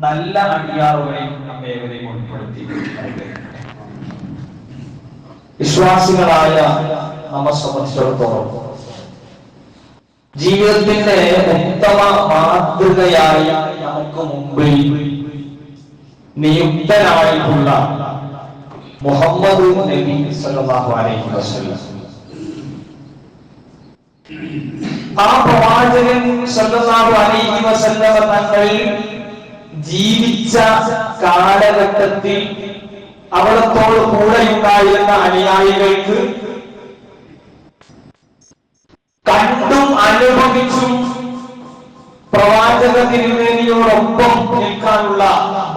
നല്ല അടിയാറുകളെയും നമ്മേവരെയും ഉൾപ്പെടുത്തി വിശ്വാസികളായ നമ്മെ സംബന്ധിച്ചിടത്തോളം ജീവിതത്തിന്റെ ഉത്തമ മാതൃകയായി നമുക്ക് മുമ്പിൽ നിയുക്തനായിട്ടുള്ള മുഹമ്മദ് നബി സല്ലല്ലാഹു അലൈഹി വസല്ലം, ആ പ്രവാചകൻ സല്ലല്ലാഹു അലൈഹി വസല്ലം തങ്ങൾ ജീവിച്ച കാലഘട്ടത്തിൽ അവിടത്തോട് കൂടെയുണ്ടായിരുന്ന അനുയായികൾക്ക് കണ്ടും അനുഭവിച്ചും പ്രവാചക തിരുമേനിയോടൊപ്പം നിൽക്കാനുള്ള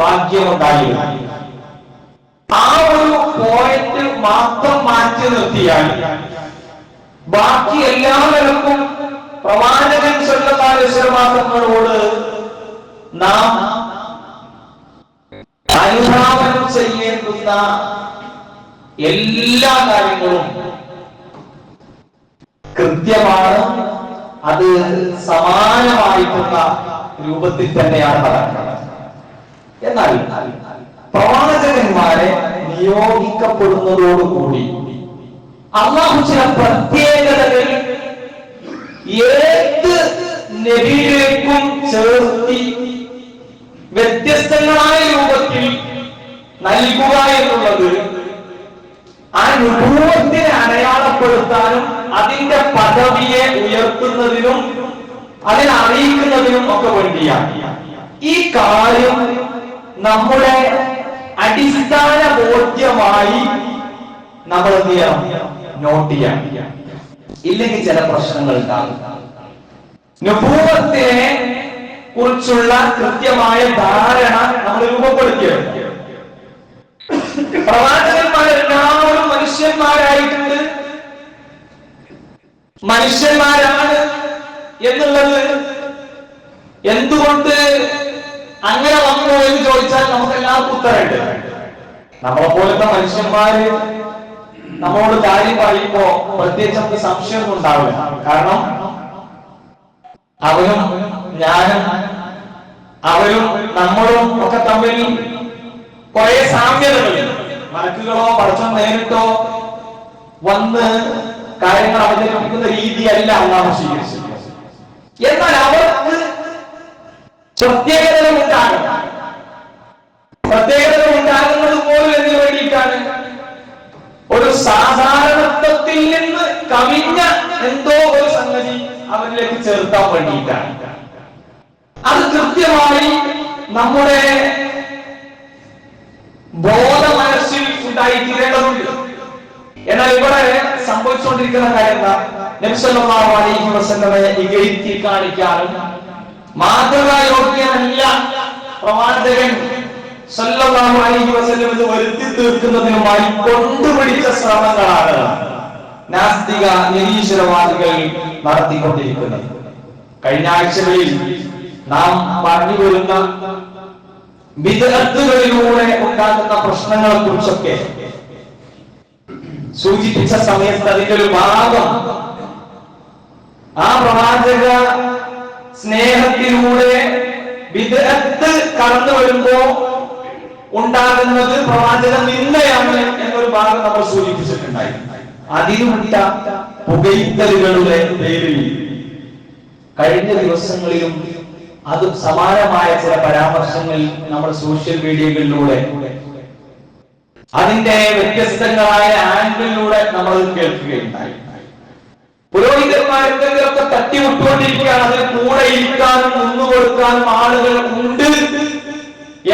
ഭാഗ്യമുണ്ടായിരുന്നു. ആ ഒരു പോയിന്റ് മാത്രം മാറ്റി നിർത്തിയാൽ ബാക്കി എല്ലാവർക്കും പ്രവാചകൻ സല്ലല്ലാഹു അലൈഹി വസല്ലം തങ്ങളോട് നാം അനുധാവനം ചെയ്യേണ്ടുന്ന എല്ലാ കാര്യങ്ങളും കൃത്യമാണ്. അത് സമാനമായിട്ടുള്ള രൂപത്തിൽ തന്നെയാണ് നടക്കുന്നത്. എന്നാൽ പ്രവാചകന്മാരെ നിയോഗിക്കപ്പെടുന്നതോടുകൂടി അല്ലാഹു ചില പ്രത്യേകതകൾ ഏത് നബിയിലേക്കും ചേർത്തി വ്യത്യസ്തങ്ങളായ രൂപത്തിൽ നൽകുക എന്നുള്ളത് ആ നുബുവത്തിനെ അടയാളപ്പെടുത്താനും അതിന്റെ പദവിയെ ഉയർത്തുന്നതിനും അതിനെ അറിയിക്കുന്നതിനും ഒക്കെ വേണ്ടിയാണ്. ഈ കാര്യം നമ്മുടെ അടിസ്ഥാന ബോധ്യമായി നമ്മൾ എന്ത് ചെയ്യണം? നോട്ട് ചെയ്യാം. ഇല്ലെങ്കിൽ ചില പ്രശ്നങ്ങൾ ഉണ്ടാകും. നുബുവത്തിനെ കുറിച്ചുള്ള കൃത്യമായ ധാരണ നമ്മൾ രൂപപ്പെടുത്തിയത്. പ്രവാചകന്മാരെല്ലാവരും മനുഷ്യന്മാരായിട്ടുണ്ട്, മനുഷ്യന്മാരാണ് എന്നുള്ളത് എന്തുകൊണ്ട് അങ്ങനെ വന്നു എന്ന് ചോദിച്ചാൽ നമുക്ക് എല്ലാവർക്കും ഉത്തരമുണ്ട്. നമ്മളെ പോലത്തെ മനുഷ്യന്മാര് നമ്മളോട് കാര്യം പറയുമ്പോ പ്രത്യേകിച്ച് നമുക്ക് സംശയമൊന്നും ഉണ്ടാവില്ല. കാരണം അവരും ഞാനും അവരും നമ്മളും ഒക്കെ തമ്മിൽ കുറെ സാമ്യതകളുണ്ട്. മലക്കുകളോ പടച്ചോ നേരിട്ടോ വന്ന് കാര്യങ്ങൾ അവതരിപ്പിക്കുന്ന രീതിയല്ല അല്ലാഹു സ്വീകരിച്ചത്. എന്നാൽ അവർക്ക് പ്രത്യേകതകൾ ഉണ്ടാകുന്നത് പോലും എന്ന് വേണ്ടിയിട്ടാണ് ഒരു സാധാരണത്വത്തിൽ നിന്ന് കവിഞ്ഞ എന്തോ ഒരു സംഗതി അവരിലേക്ക് ചേർത്താൻ വേണ്ടിയിട്ടാണ്. അത് കൃത്യമായി നമ്മുടെ ബോധ മനസ്സിൽ ഉണ്ടായിത്തീരേണ്ടതുണ്ട്. എന്നാൽ ഇവിടെ സംഭവിച്ചുകൊണ്ടിരിക്കുന്ന കാര്യം നബി സല്ലല്ലാഹു അലൈഹി വസല്ലമയെ ഇകഴ്ത്തി കാണിക്കാനും മാതൃകായോഗ്യനല്ല പ്രവാചകൻ സല്ലല്ലാഹു അലൈഹി വസല്ലം എന്ന് വരുത്തി തീർക്കുന്നതിനുമായി കൊണ്ടുപിടിച്ച ശ്രമങ്ങളാണ് നാസ്തിക നിരീശ്വരവാദികൾ നടത്തിക്കൊണ്ടിരിക്കുന്നത്. കഴിഞ്ഞ ആഴ്ചകളിൽ നാം പറഞ്ഞു വരുന്ന ബിദ്അത്തുകളിലൂടെ ഉണ്ടാകുന്ന പ്രശ്നങ്ങളെ കുറിച്ചൊക്കെ സൂചിപ്പിച്ച സമയത്ത് അതിന്റെ ഒരു ഭാഗം ആ പ്രവാചക സ്നേഹത്തിലൂടെ ബിദ്അത്ത് കടന്നു വരുമ്പോ ഉണ്ടാകുന്നത് പ്രവാചക നിന്ദയാണ് എന്നൊരു ഭാഗം നമ്മൾ സൂചിപ്പിച്ചിട്ടുണ്ടായി. അതിനുവിട്ട പുകയിത്തലുകളുടെ പേരിൽ കഴിഞ്ഞ ദിവസങ്ങളിലും അത് സമാനമായ ചില പരാമർശങ്ങൾ നമ്മൾ സോഷ്യൽ മീഡിയകളിലൂടെ അതിന്റെ വ്യത്യസ്തങ്ങളായ ആംഗിളിലൂടെ നമ്മൾ കേൾക്കുകയുണ്ടായി. പുരോഹിതന്മാരെന്തെങ്കിലുമൊക്കെ തട്ടിവിട്ടുകൊണ്ടിരിക്കുകയാണ്. അതിന് കൂടെ ഇരിക്കാനും നിന്നുകൊടുക്കാനും ആളുകൾ ഉണ്ട്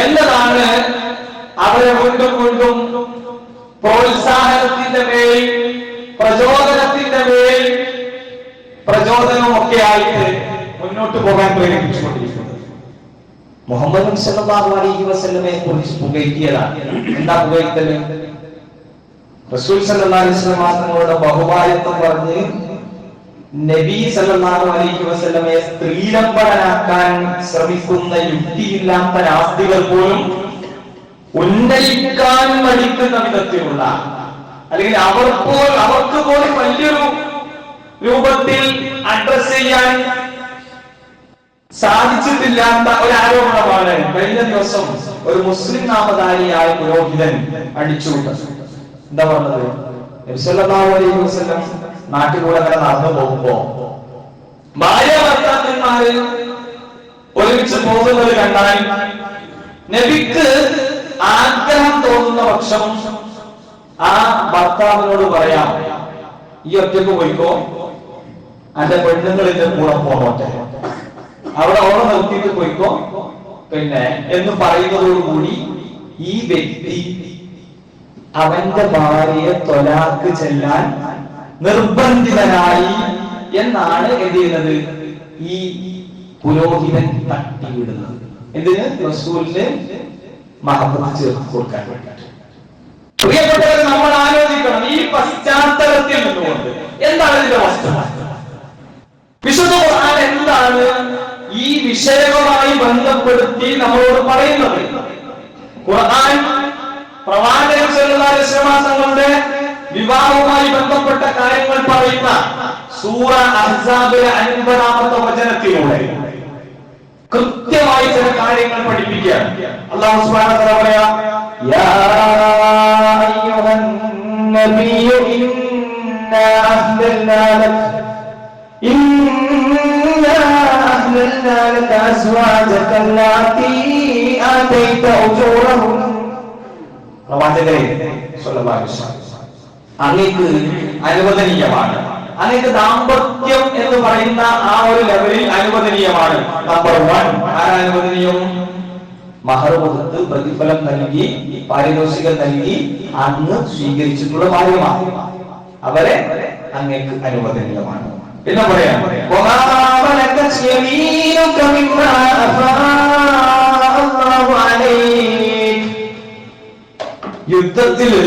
എന്നതാണ് അവരെ വീണ്ടും വീണ്ടും പ്രോത്സാഹനത്തിന്റെ മേൽ പ്രചോദനത്തിന്റെ മേൽ പ്രചോദനമൊക്കെ ആയിട്ട് മുന്നോട്ട് പോകാൻ പ്രേരിപ്പിച്ചുകൊണ്ടിരിക്കുന്നത്. മുഹമ്മദ് സല്ലല്ലാഹു അലൈഹി വസല്ലമയെ കുറിച്ച് പുകഴ്ത്തിയതാണ്. എന്താ പുകഴ്ത്തല്? റസൂൽ സല്ലല്ലാഹു അലൈഹി വസല്ലം തങ്ങളുടെ ബഹുമാനത്വം പറഞ്ഞ് നബി സല്ലല്ലാഹു അലൈഹി വസല്ലമയെ സ്ത്രീലംബടനാക്കാൻ ശ്രമിക്കുന്ന യുക്തിയില്ലാത്ത നാസ്തികർ പോലും ഉന്നയിക്കാൻ മടിക്കുന്ന വിധത്തിലുള്ള അല്ലെങ്കിൽ അവർക്ക് പോലും വലിയൊരു രൂപത്തിൽ അഡ്രസ് ചെയ്യാൻ സാധിച്ചിട്ടില്ലാത്ത ഒരു ആരോപണമാണ് കഴിഞ്ഞ ദിവസം ഒരു മുസ്ലിം നാമധാരിയായ പുരോഹിതൻ അടിച്ചുവിട്ടത്. എന്താ പറഞ്ഞത്? നബി സല്ലല്ലാഹു അലൈഹി വസല്ലം നാട്ടിലൂടെ അങ്ങനെ നടന്നു പോകുമ്പോ ഭാര്യ ഭർത്താക്കന്മാര് ഒരുമിച്ച് പോകുന്നത് കണ്ടാൽ നബിക്ക് ആഗ്രഹം തോന്നുന്ന പക്ഷം ആ ഭർത്താവിനോട് പറയാം, ഈ ഒറ്റക്ക് പോയിക്കോ, അന്റെ പെണ്ണുങ്ങളിന്റെ കൂടെ പോകട്ടെ, അവിടെ ഓളെ നിർത്തിയിട്ട് പോയിക്കോ പിന്നെ എന്ന് പറയുന്നതോടുകൂടി ഈ വ്യക്തി അവന്റെ ഭാര്യയെ ത്വലാഖ് ചെല്ലാൻ നിർബന്ധിതനായി എന്നാണ് എന്ത് ചെയ്യുന്നത്? ഈ പുരോഹിതൻ തട്ടിവിടുന്നത്. എന്തിന്? റസൂലിന് മഹബത്ത് ചേർത്ത് കൊടുക്കാൻ വേണ്ടിയിട്ട്. പ്രിയപ്പെട്ടവർ, നമ്മൾ ആലോചിക്കണം ഈ പശ്ചാത്തലത്തിൽ നിന്നുകൊണ്ട് എന്താണ് ഇതിന്റെ വസ്തുത? വിശുദ്ധ ഖുർആൻ എന്താണ് ഈ വിഷയവുമായി ബന്ധപ്പെടുത്തി നമ്മളോട് പറയുന്നത്? ഖുർആൻ പ്രവാചകൻ സല്ലല്ലാഹു അലൈഹി വസല്ലം തങ്ങളുടെ വിവാഹവുമായി ബന്ധപ്പെട്ട കാര്യങ്ങൾ പറയുന്ന സൂറ അഹ്സാബിലെ 50-ാമത്തെ വചനത്തിലൂടെ കൃത്യമായി ചില കാര്യങ്ങൾ പഠിപ്പിക്കുകയാണ്. അല്ലാഹു സുബ്ഹാനഹു വ തആല പറയാ, യാ അയ്യുഹൻ നബിയ്യു ഇന്നാ അഹ്ലൽനാ ലക അസ്വാജക അല്ലാത്തി ആതൈത ഉജൂറഹുൻ. പ്രവാചകരെ സ്വല്ലല്ലാഹു അലൈഹി വസല്ലം, അങ്ങേക്ക് അനുവദനീയമാണ്, അങ്ങേക്ക് ദാമ്പത്യം എന്ന് പറയുന്ന ആ ഒരു ലെവലിൽ അനുവദനീയമാണ്. നമ്പർ 1 അനുവദനീയം? മഹർ കൊടുത്ത് പ്രതിഫലം നൽകി പാരിതോഷികം നൽകി അങ്ങ് സ്വീകരിച്ചിട്ടുള്ള ഭാര്യമാർ, അവരെ അങ്ങേക്ക് അനുവദനീയമാണ്. പിന്നെ പറയാം, യുദ്ധത്തില്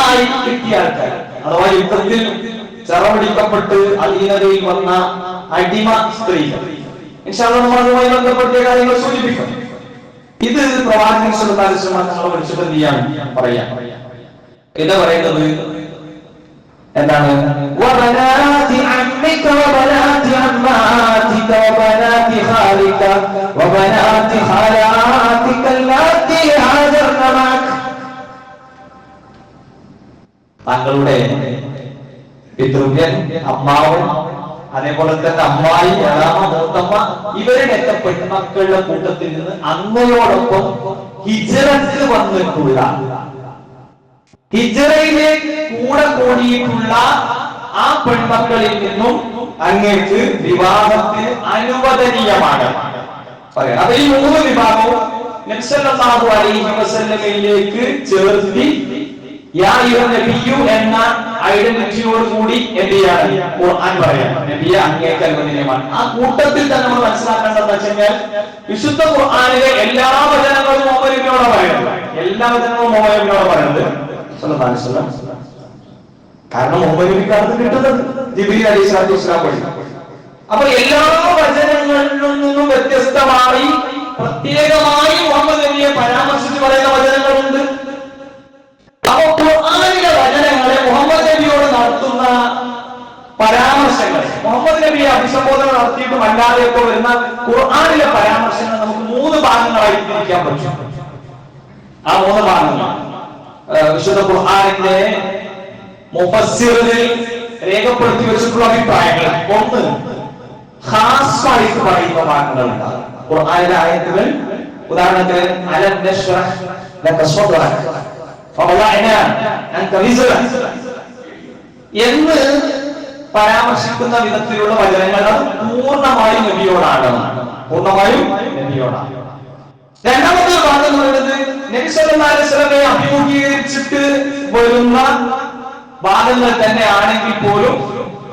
ആയി കിട്ടിയ ആൾക്കാർ, അഥവാ യുദ്ധത്തിൽ ചെറപിടിക്കപ്പെട്ട് അധീനതയിൽ വന്ന അടിമ സ്ത്രീകൾ, ഇൻഷാ അല്ലാഹ് നമ്മൾ അതുമായി ബന്ധപ്പെട്ട കാര്യങ്ങൾ സൂചിപ്പിക്കും. ഇത് പ്രവാചകൻ സല്ലല്ലാഹു അലൈഹി വസല്ലം തങ്ങളെ വിളിച്ചിട്ട് എന്ത് പറയാം? ഇത് പറയുന്നത് എന്താണ്? വബനാതി അമ്മിക വബനാതി അമ്മാതിക വബനാതി ഖാലിക വബനാതി ഖാലാതിക അല്ലാതി ഹാജർന മഅക. താങ്കളുടെ പിതൃവ്യൻ, അമ്മാവൻ, അതേപോലെ തന്നെ അമ്മായി, അളാമ, മൂത്തമ്മ, ഇവരുടെ ഒക്കെ പെൺമക്കളുടെ കൂട്ടത്തിൽ നിന്ന് അങ്ങയോടൊപ്പം ഹിജ്റത്ത് വന്നിട്ടുള്ള, ഹിജ്റയിലേക്ക് കൂടെ കൂടിയിട്ടുള്ള ആ പെൺമക്കളിൽ നിന്നും അങ്ങേക്ക് വിവാഹത്തിന് അനുവദനീയമാണ്. അപ്പൊ ഈ 3 വിഭാഗവും നബി സല്ലല്ലാഹു അലൈഹി വസല്ലമയിലേക്ക് ചേർത്തി യാ അയ്യുഹൻ നബിയ്യു എന്ന ഐഡന്റിറ്റിയോട് കൂടി എന്ത് ചെയ്യാണ് ഖുർആൻ പറയാം, നബിയെ അങ്ങേക്ക് അനുവദനീയമാണ്. ആ കൂട്ടത്തിൽ തന്നെ നമ്മൾ മനസ്സിലാക്കേണ്ടതെന്ന് വെച്ചാൽ വിശുദ്ധ ഖുർആനിലെ എല്ലാ വചനങ്ങളും മുഹമ്മദ് നബിയോട് പറയുന്നത്, എല്ലാ വചനങ്ങളും മുഹമ്മദ് നബിയോട് പറയുന്നത് സല്ലല്ലാഹു അലൈഹി വസല്ലം. കാരണം മുഹമ്മദ് നബിക്ക് കിട്ടുന്നത് ജിബ്രീൽ അലൈഹിസ്സലാത്തു വസ്സലാം വഴി. അപ്പോൾ എല്ലാ വചനങ്ങളിൽ നിന്നും വ്യത്യസ്തമായി പ്രത്യേകമായി മുഹമ്മദ് നബിയെ പരാമർശിച്ച് പറയുന്ന വചനങ്ങളുണ്ട്. അപ്പൊ ഖുർആനിലെ വചനങ്ങളെ മുഹമ്മദ് നബിയോട് നടത്തുന്ന പരാമർശങ്ങൾ, മുഹമ്മദ് നബിയെ അഭിസംബോധന നടത്തിയിട്ടും അല്ലാതെയൊക്കെ വരുന്ന ഖുർആനിലെ പരാമർശങ്ങൾ നമുക്ക് 3 ഭാഗങ്ങളായി തിരിക്കാൻ പറ്റും. ആ 3 ഭാഗങ്ങൾ വിശുദ്ധ ഖുർആനിന്റെ മുഫസ്സിറുകളിൽ രേഖപ്പെടുത്തി വെച്ചിട്ടുള്ള അഭിപ്രായങ്ങൾ. 1, ഖാസ്സായിട്ട് പറയുന്ന ഭാഗങ്ങളുണ്ടാകും. ഖുർആനിലെ ആയത്തുകൾ, ഉദാഹരണത്തിന് അലം നശ്റഹ് ലക സദ്റക ഫവളഅനാ അൻക വിസ്റക എന്ന് പരാമർശിക്കുന്ന വിധത്തിലുള്ള വചനങ്ങൾ അത് പൂർണ്ണമായും നബിയോടാണ്, പൂർണ്ണമായും നബിയോടാണ്. രണ്ടാമത്തെ ഭാഗം എന്ന് പറയുന്നത് നബി സല്ലല്ലാഹു അലൈഹി വസല്ലമയെ അഭിമുഖീകരിച്ചിട്ട് വരുന്ന ഭാഗങ്ങൾ തന്നെ ആണെങ്കിൽ പോലും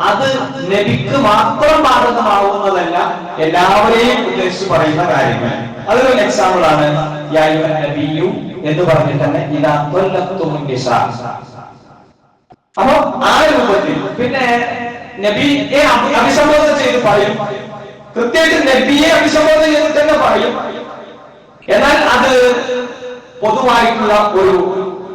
അത് നബിക്ക് മാത്രം ബാധകമാവുന്നതല്ല, എല്ലാവരെയും ഉദ്ദേശിച്ച് പറയുന്ന കാര്യങ്ങൾ. അതിലൊരു എക്സാമ്പിൾ ആണ് യാ അയ്യുഹൻ നബിയ്യു എന്ന് പറഞ്ഞിട്ട് തന്നെ ഇദാ ത്വല്ലഖ്തുമുൻ നിസാ. അപ്പൊ ആ രൂപത്തിൽ പിന്നെ നബിയെ അഭിസംബോധന ചെയ്ത് പറയും, കൃത്യമായിട്ട് നബിയെ അഭിസംബോധന ചെയ്ത് തന്നെ പറയും. എന്നാൽ അത് പൊതുവായിട്ടുള്ള ഒരു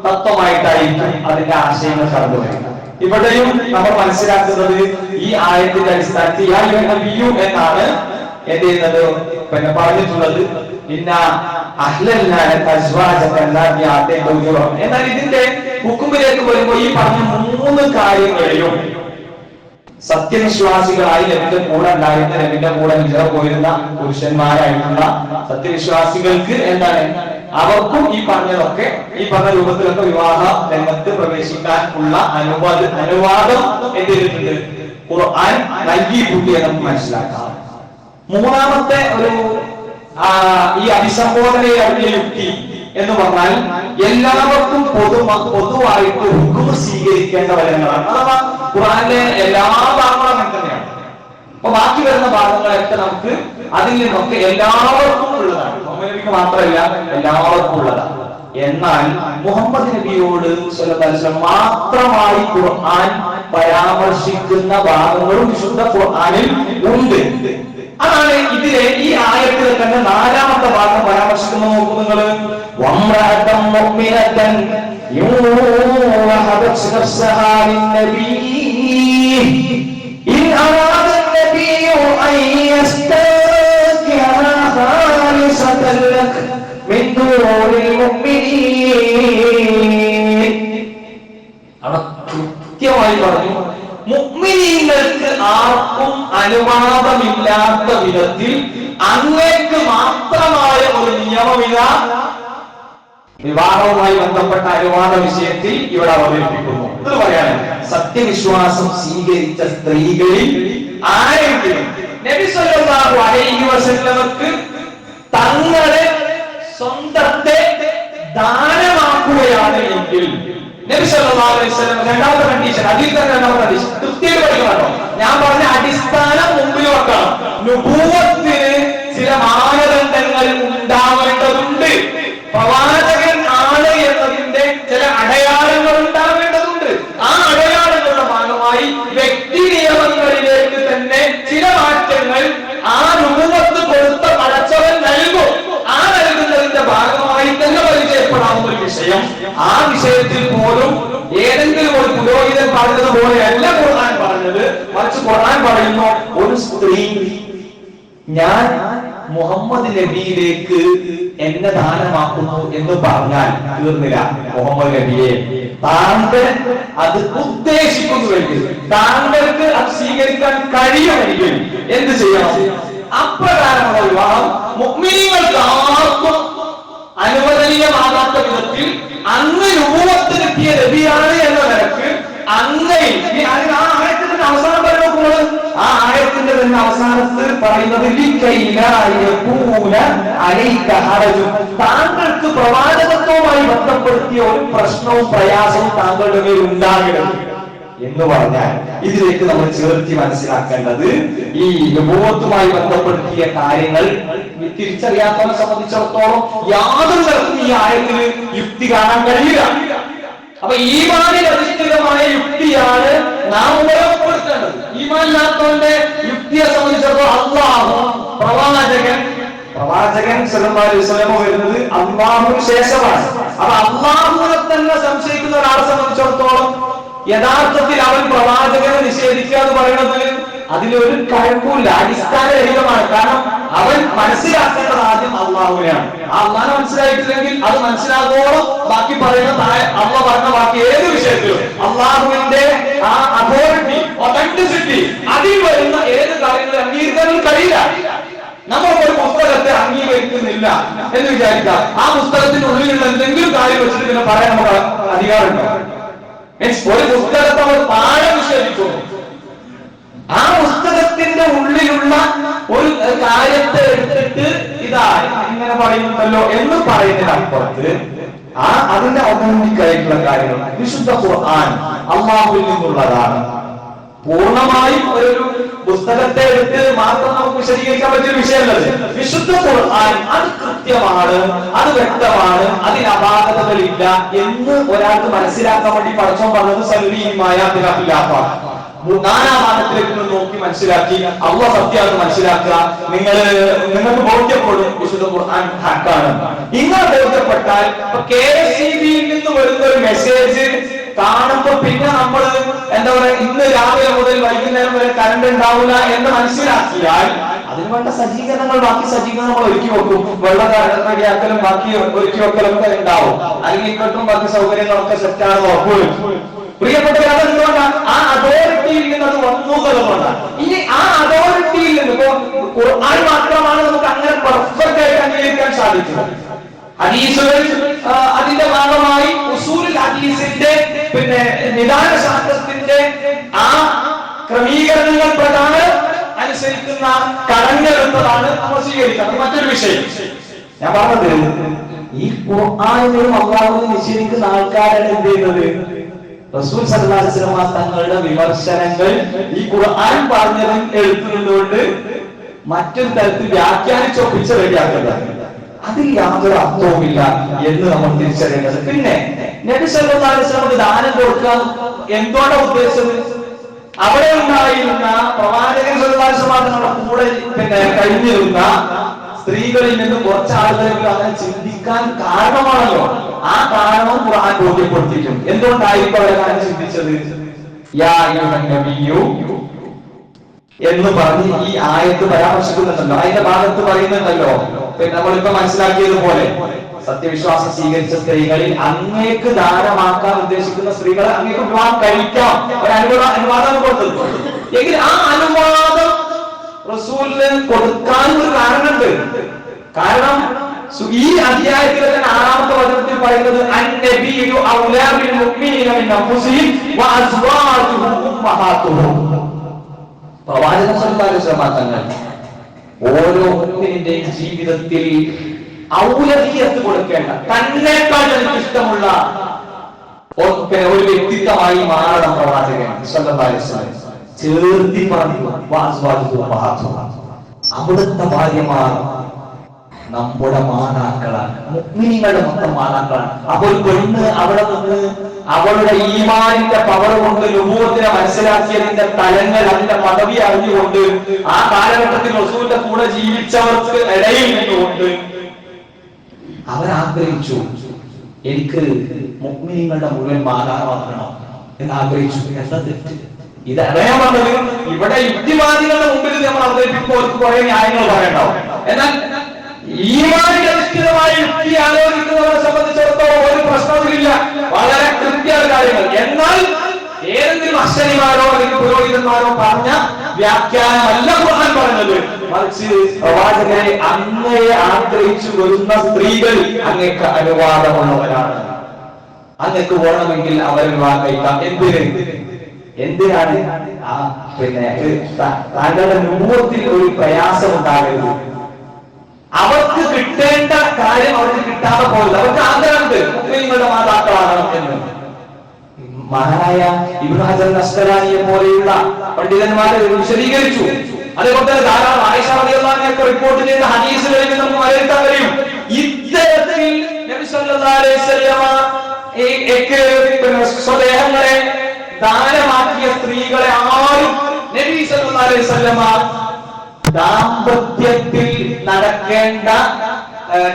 തത്വമായിട്ടായിരിക്കും അതിന്റെ ആശയങ്ങൾ കടന്നു വരുന്നത്. ഇവിടെയും നമ്മൾ മനസ്സിലാക്കുന്നത് ഈ ആയത്തിന്റെ അടിസ്ഥാനത്തിൽ യാ അയ്യുഹൻ നബിയ്യു എന്നാണ് എന്ത് ചെയ്യുന്നത് പിന്നെ പറഞ്ഞിട്ടുള്ളത് എന്നാൽ ഇതിന്റെ ഹുക്കുമിലേക്ക് വരുമ്പോൾ ഈ പറഞ്ഞ 3 കാര്യങ്ങളിലും സത്യവിശ്വാസികളായി നബിന്റെ കൂടെ ഉണ്ടായിരുന്ന, നബിന്റെ കൂടെ ഹിജ്റ പോയിരുന്ന പുരുഷന്മാരായിട്ടുള്ള സത്യവിശ്വാസികൾക്ക് എന്താണ്, അവർക്കും ഈ പറഞ്ഞതൊക്കെ, ഈ പറഞ്ഞ രൂപത്തിലൊക്കെ വിവാഹ രംഗത്ത് പ്രവേശിക്കാൻ ഉള്ള അനുവാദം എന്തിട്ടുണ്ട്, ഖുർആൻ നൽകിയിട്ടുണ്ട് എന്ന് നമുക്ക് മനസ്സിലാക്കാം. മൂന്നാമത്തെ ഒരു ഈ അഭിസംബോധനയെ അറിഞ്ഞ യുക്തി എന്ന് പറഞ്ഞാൽ എല്ലാവർക്കും പൊതുവായിട്ട് ഹുക്ം സ്വീകരിക്കേണ്ട വചനങ്ങളാണ്. അഥവാ ഖുർആനിലെ എല്ലാ ഭാഗങ്ങളും അങ്ങനെ തന്നെയാണ്. അപ്പൊ ബാക്കി വരുന്ന ഭാഗങ്ങളൊക്കെ നമുക്ക് അതിൽ നിന്നൊക്കെ എല്ലാവർക്കും ഉള്ളതാണ്, മുഹമ്മദ് നബിക്ക് മാത്രമല്ല എല്ലാവർക്കും ഉള്ളതാണ്. എന്നാൽ മുഹമ്മദ് നബിയോട് സ്വല്ലല്ലാഹു അലൈഹി വസല്ലം മാത്രമായി ഖുർആൻ പരാമർശിക്കുന്ന ഭാഗങ്ങളും വിശുദ്ധ ഖുർആനിൽ ഉണ്ട്. അതാണ് ഇതിലെ ഈ ആയത്തിൽ തന്നെ 4ാമത്തെ ഭാഗം പരാമർശിക്കുന്ന. നോക്കൂ നിങ്ങൾ, വംറഅതൻ മുഅ്മിനതൻ യുവഹബത് നഫ്സഹാ ലിന്നബി ഇൻ അറാദ النبي أن يستنكحها خالصة لك من دون المؤمنين. അവിടെ കൃത്യമായി പറഞ്ഞു, മുഅ്മിനീങ്ങൾക്ക് ആർക്കും അനുവാദമില്ലാത്ത വിധത്തിൽ അങ്ങേക്ക് മാത്രമായ ഒരു നിയമമില്ല വിവാഹവുമായി ബന്ധപ്പെട്ട അനുവാദ വിഷയത്തിൽ ഇവിടെ അവതരിപ്പിക്കുന്നു. ഇത് പറയാൻ സത്യവിശ്വാസം സ്വീകരിച്ച സ്ത്രീകളിൽ ആരെങ്കിലും നബി സല്ലല്ലാഹു അലൈഹി വസല്ലമക്ക് തങ്ങളെ സ്വന്തത്തെ ദാനമാക്കുകയാണ് എങ്കിൽ നബി സല്ലല്ലാഹു അലൈഹി വസല്ലം രണ്ടാമത്തെ കണ്ടീഷൻ, അതിൽ തന്നെ രണ്ടാമത്തെ കണ്ടീഷൻ കൃത്യമായി പഠിക്കണം. ഞാൻ പറഞ്ഞ അടിസ്ഥാനം മുമ്പിൽ വെക്കണം. നുബുവത്തിന് ചില മാനദണ്ഡങ്ങൾ ഉണ്ടാവേണ്ടതുണ്ട്. പ്രവാചകൻ ആണ് എന്നതിന്റെ ചില അടയാളങ്ങൾ ഉണ്ടാവേണ്ടതുണ്ട്. ആ അടയാളങ്ങളുടെ ഭാഗമായി വ്യക്തി നിയമങ്ങളിലേക്ക് തന്നെ ചില മാറ്റങ്ങൾ ആ നുബുവത്ത് കൊടുത്ത പടച്ചവൻ നൽകും. ആ നൽകുന്നതിന്റെ ഭാഗമായി തന്നെ പരിചയപ്പെടാവുന്ന ഒരു വിഷയം. ആ വിഷയത്തിൽ പോലും ഏതെങ്കിലും ഒരു പുരോഹിതൻ പറഞ്ഞത് പോലെയല്ല ഖുർആൻ പറഞ്ഞത്. മറിച്ച് ഖുർആൻ പറയുന്നു, ഒരു സ്ത്രീ ഞാൻ മുഹമ്മദ് നബിയിലേക്ക് എന്നെ ദാനമാക്കുന്നു എന്ന് പറഞ്ഞാൽ തീർന്നില്ല. മുഹമ്മദ് നബിയെ താങ്കൾ അത് ഉദ്ദേശിക്കുന്നുവെങ്കിൽ, താങ്കൾക്ക് അത് സ്വീകരിക്കാൻ കഴിയുമെങ്കിൽ എന്ത് ചെയ്യണം? അപ്രകാരമുള്ള വിവാഹം മുഅ്മിനീങ്ങൾക്ക് ആർക്കും അനുവദനീയമാകാത്ത വിധത്തിൽ അങ്ങ് നുബുവത്ത് കിട്ടിയ നബിയാണ് എന്ന നിലക്ക് അങ്ങയിൽ ആ ആയത്തിന്റെ അവസാനം പറയുമ്പോൾ ആ ആയത്തിന്റെ തന്നെ അവസാനത്തിൽ പറയുന്നത് താങ്കൾക്ക് പ്രവാചകത്വവുമായി ബന്ധപ്പെടുത്തിയ ഒരു പ്രശ്നവും പ്രയാസവും താങ്കളുടെ മേൽ ഉണ്ടാകരുത് എന്ന് പറഞ്ഞാൽ ഇതിലേക്ക് നമ്മൾ ചേർത്തി മനസ്സിലാക്കേണ്ടത് ഈ നുബുവത്തുമായി ബന്ധപ്പെടുത്തിയ കാര്യങ്ങൾ തിരിച്ചറിയാത്തവരെ സംബന്ധിച്ചിടത്തോളം യാതൊരു തരത്തിലും ഈ ആയത്തിന് യുക്തി കാണാൻ കഴിയില്ല. അപ്പൊ ഈമാനിൽ അധിഷ്ഠിതമായ യുക്തിയാണ് നാം ഉപയോഗപ്പെടുത്തേണ്ടത്. ഈമാനില്ലാത്തവന്റെ യുക്തിയെ സംബന്ധിച്ചിടത്തോളം അല്ലാഹു പ്രവാചകൻ സല്ലല്ലാഹു അലൈഹി വസല്ലം വരുന്നത് അല്ലാഹുവിന് ശേഷമാണ്. അപ്പൊ അല്ലാഹുവിനെ തന്നെ സംശയിക്കുന്ന ഒരാളെ സംബന്ധിച്ചിടത്തോളം യഥാർത്ഥത്തിൽ അവൻ പ്രവാചകനെ നിഷേധിക്കുക എന്ന് പറയുന്നത് അതിലൊരു കഴമ്പില്ല, അടിസ്ഥാനരഹിതമാണ്. കാരണം അവൻ മനസ്സിലാക്കേണ്ടത് ആദ്യം അള്ളാഹുവിനെയാണ്. ആ അള്ളാഹനെ മനസ്സിലായിട്ടില്ലെങ്കിൽ അത് മനസ്സിലാകോളം ബാക്കി പറയുന്ന അള്ളാഹ് പറഞ്ഞ ബാക്കി ഏത് വിഷയത്തിലും അള്ളാഹുവിന്റെ ആ അതോറിറ്റി, ഒതന്റിസിറ്റി, അതിൽ വരുന്ന ഏത് കാര്യങ്ങളും അംഗീകരിക്കാൻ കഴിയില്ല. നമ്മൾ ഒരു പുസ്തകത്തെ അംഗീകരിക്കുന്നില്ല എന്ന് വിചാരിക്കാം, ആ പുസ്തകത്തിന്റെ ഉള്ളിലുള്ള എന്തെങ്കിലും കാര്യം വെച്ചിട്ട് പിന്നെ പറയാൻ നമുക്ക് അധികാരമുണ്ടോ? ഒരു പുസ്തകത്തെ നമ്മൾ താഴെ നിഷേധിക്കുന്നു, ആ പുസ്തകത്തിന്റെ ഉള്ളിലുള്ള ഒരു കാര്യത്തെ എടുത്തിട്ട് ഇതാ ഇങ്ങനെ പറയുന്നുണ്ടല്ലോ എന്ന് പറയുന്നതിനപ്പുറത്ത് അതിന്റെ ഒതന്റിക് ആയിട്ടുള്ള കാര്യങ്ങൾ വിശുദ്ധ ഖുർആൻ അല്ലാഹുവിൽ നിന്നുള്ളതാണ്. പൂർണ്ണമായും ഒരു പുസ്തകത്തെ എടുത്ത് മാത്രം നമുക്ക് വിശദീകരിക്കാൻ പറ്റിയ വിഷയമല്ലത്. വിശുദ്ധ ഖുർആൻ അത് കൃത്യമാണ്, അത് വ്യക്തമാണ്, അതിന് അപാകതകളില്ല എന്ന് ഒരാൾക്ക് മനസ്സിലാക്കാൻ വേണ്ടി പടച്ചോൻ പറഞ്ഞത് സല്ലീമായ നാനാമാനത്തിലേക്ക് നോക്കി മനസ്സിലാക്കി അള്ളാഹ് സത്യാന്ന് മനസ്സിലാക്കുക. നിങ്ങൾക്ക് ബോധ്യപ്പെടും വിശുദ്ധ ഖുർആൻ ഹക്കാണ്. ഇങ്ങനെ ബോധ്യപ്പെട്ടാൽ KSEB-യിൽ നിന്ന് വരുന്ന ഒരു മെസ്സേജ് കാണുമ്പോ പിന്നെ നമ്മൾ എന്താ പറയാ, ഇന്ന് രാവിലെ മുതൽ വൈകുന്നേരം വരെ കറണ്ട് ഉണ്ടാവില്ല എന്ന് മനസ്സിലാക്കിയാൽ അതിന് വേണ്ട സജ്ജീകരണങ്ങൾ, ബാക്കി സജ്ജീകരണങ്ങൾ ഒരുക്കി വെക്കും. വെള്ളം റെഡിയാക്കലും ബാക്കി ഒരുക്കി വെക്കലും ഒക്കെ ഉണ്ടാവും. അല്ലെങ്കിൽ ഇങ്ങോട്ടും ബാക്കി സൗകര്യങ്ങളൊക്കെ സെറ്റാണ് ഉറപ്പുവരുത്തും. പ്രിയപ്പെട്ടവർ, അതെന്തുകൊണ്ടാണ്? ആ അതോറിറ്റിയിൽ നിന്ന് അത് വന്നുകൊണ്ടാണ്. ഇനി ആ അതോറിറ്റിയിൽ നിന്ന് ഇപ്പോ ഖുർആൻ മാത്രമാണ് നമുക്ക് അങ്ങനെ പെർഫെക്റ്റ് ആയിട്ട് അംഗീകരിക്കാൻ സാധിക്കുന്നത്. ഹദീസുകൾ അതിന്റെ ഭാഗമായി ഉസൂലുൽ ഹദീസിന്റെ പിന്നെ നിദാന ശാസ്ത്രത്തിന്റെ ആ ക്രമീകരണങ്ങൾ പ്രകാരം അനുസരിക്കുന്ന കടഞ്ഞെടുത്തതാണ് നമ്മൾ സ്വീകരിക്കുന്നത്. മറ്റൊരു വിഷയം ഞാൻ പറഞ്ഞത്, ഈ ഖുർആനിലും അല്ലാഹുവിനെ നിഷേധിക്കുന്ന ആൾക്കാരാണ് എന്ത് ചെയ്യുന്നത്? റസൂൽ സല്ലല്ലാഹു അലൈഹി വസല്ലം തങ്ങളുടെ വിമർശനങ്ങൾ ഈ ഖുർആൻ പറഞ്ഞതും എഴുതുന്നതുകൊണ്ട് മറ്റൊരു തരത്തിൽ വ്യാഖ്യാനിച്ചൊപ്പിച്ച് റെഡിയാക്കുന്നത്. അതിൽ യാതൊരു അർത്ഥവുമില്ല എന്ന് നമ്മൾ തിരിച്ചറിയേണ്ടത്. പിന്നെ നബി സല്ലല്ലാഹു അലൈഹി വസല്ലം ദാനം കൊടുക്കാൻ എന്തുകൊണ്ടാണ് ഉദ്ദേശിച്ചത്? അവിടെ ഉണ്ടായിരുന്ന പ്രവാചകൻ സല്ലല്ലാഹു അലൈഹി വസല്ലം തങ്ങളുടെ കൂടെ പിന്നെ കഴിഞ്ഞിരുന്ന സ്ത്രീകളിൽ നിന്ന് കുറച്ച് ആളുകൾക്ക് അങ്ങനെ ചിന്തിക്കാൻ കാരണമാണല്ലോ. ആ കാരണം ഖുർആൻ ബോധ്യപ്പെടുത്തിയിട്ടുണ്ട്. എന്തുകൊണ്ടായിരിക്കും അവരെ അങ്ങനെ ചിന്തിച്ചത്? യാ അയ്യുഹൻ നബിയ്യു എന്ന് പറഞ്ഞ് ഈ ആയത്ത് പരാമർശിക്കുന്നുണ്ടല്ലോ. അതിന്റെ ഭാഗത്ത് പറയുന്നുണ്ടല്ലോ, പിന്നെ നമ്മളിപ്പോ മനസ്സിലാക്കിയതുപോലെ സത്യവിശ്വാസം സ്വീകരിച്ച സ്ത്രീകളിൽ അങ്ങേക്ക് ദാനമാക്കാൻ ഉദ്ദേശിക്കുന്ന സ്ത്രീകളെ അങ്ങേക്ക് വിവാഹം കഴിക്കാം. ഒരു അനുവാദം കൊടുത്തത് എങ്കിൽ ആ അനുവാദം റസൂലിന് കൊടുക്കാൻ ഒരു കാരണമുണ്ട്. കാരണം ഈ അധ്യായത്തിലെ തന്നെ 6ാമത്തെ വചനത്തിൽ പറയുന്നത് അൻ-നബിയ്യു ഔലാ ബിൽ മുഅ്മിനീന മിൻ അൻഫുസിഹിം വഅസ്വാജുഹും ഉമ്മഹാത്തുഹും. പ്രവാചകൻ സല്ലല്ലാഹു അലൈഹി വസല്ലം തങ്ങൾ ഓരോ മുഅ്മിനിന്റെയും ജീവിതത്തിൽ ഔലഹിയത്ത് കൊടുക്കേണ്ട, തന്നെക്കാൾ എനിക്ക് ഇഷ്ടമുള്ള ഒരു വ്യക്തിത്വമായി മാറണം പ്രവാചകൻ സല്ലല്ലാഹു അലൈഹി വസല്ലം. ചേർത്തി പറഞ്ഞു വഅസ്വാജുഹും ഉമ്മഹാത്തുഹും. അവിടുത്തെ ഭാര്യമാർ നമ്മുടെ മാതാക്കളാണ്, മുഅ്മിനീങ്ങളുടെ മൊത്തം മാതാക്കളാണ്. അപ്പോൾ പെണ്ണ് അവിടെ നിന്ന് അവളുടെ ഈമാനിന്റെ പവർ കൊണ്ട് നുബുവത്തിനെ മനസ്സിലാക്കിയതിന്റെ തലങ്ങൾ, അതിന്റെ പദവി അറിഞ്ഞുകൊണ്ട് ആ കാലഘട്ടത്തിൽ റസൂലിന്റെ കൂടെ ജീവിച്ചവർക്ക് ഇടയിൽ നിന്നുകൊണ്ട് അവരാഗ്രഹിച്ചു, എനിക്ക് മുഅ്മിനീങ്ങളുടെ മുഴുവൻ മാതാവാക്കണം എന്ന് ആഗ്രഹിച്ചു. എന്താ തെറ്റ്? ഇത് അറിയാൻ പറഞ്ഞത് ഇവിടെ യുക്തിവാദികളുടെ മുമ്പിൽ നമ്മൾ അവതരിപ്പിക്കുമ്പോൾ അവർക്ക് കുറെ ന്യായങ്ങൾ പറയണ്ടാവും. എന്നാൽ ഈമാനിൽ അധിഷ്ഠിതമായി യുക്തി ആലോചിക്കുന്നവരെ സംബന്ധിച്ചിടത്തോളം ഒരു പ്രശ്നവുമില്ല, വളരെ കൃത്യമായ കാര്യങ്ങൾ. എന്നാൽ ഏതെങ്കിലും അശ്വനിമാരോ അല്ലെങ്കിൽ പുരോഹിതന്മാരോ പറഞ്ഞ വ്യാഖ്യാനമല്ല ഖുർആൻ പറഞ്ഞത്. മറിച്ച് പ്രവാചകരെ അങ്ങയെ ആഗ്രഹിച്ചു വരുന്ന സ്ത്രീകൾ അങ്ങേക്ക് അനുവാദമുള്ളവരാണ്, അങ്ങക്ക് വേണമെങ്കിൽ അവരെ വിവാഹം കഴിക്കാം. എന്തിനാണ്? പിന്നെ താങ്കളുടെ നുബുവത്തിൽ ഒരു പ്രയാസം ഉണ്ടാകരുത്. അവർക്ക് കിട്ടേണ്ട കാര്യം അവർക്ക് കിട്ടാതെ പോകില്ല. അവർക്ക് ആഗ്രഹമുണ്ട് മുഅ്മിനീങ്ങളുടെ മാതാക്കളാകണം എന്ന്. മഹാനായ ഇബ്നു ഹജർ അസ്ഖലാനിയെ പോലെയുള്ള പണ്ഡിതന്മാരെ വിശദീകരിച്ചു. അതേപോലെ തന്നെ ധാരാളം ആയിഷ റളിയല്ലാഹു അൻഹ റിപ്പോർട്ട് ചെയ്ത ഹദീസുകളിൽ നമുക്ക് വിലയിരുത്താൻ കഴിയും. ഇത്തരത്തിൽ നബി സല്ലല്ലാഹു അലൈഹി വസല്ലം സ്വദേഹങ്ങളെ ദാനമാക്കിയ സ്ത്രീകളെ ആരും നബി സല്ലല്ലാഹു അലൈഹി വസല്ലം ദാമ്പത്യത്തിൽ നടക്കേണ്ട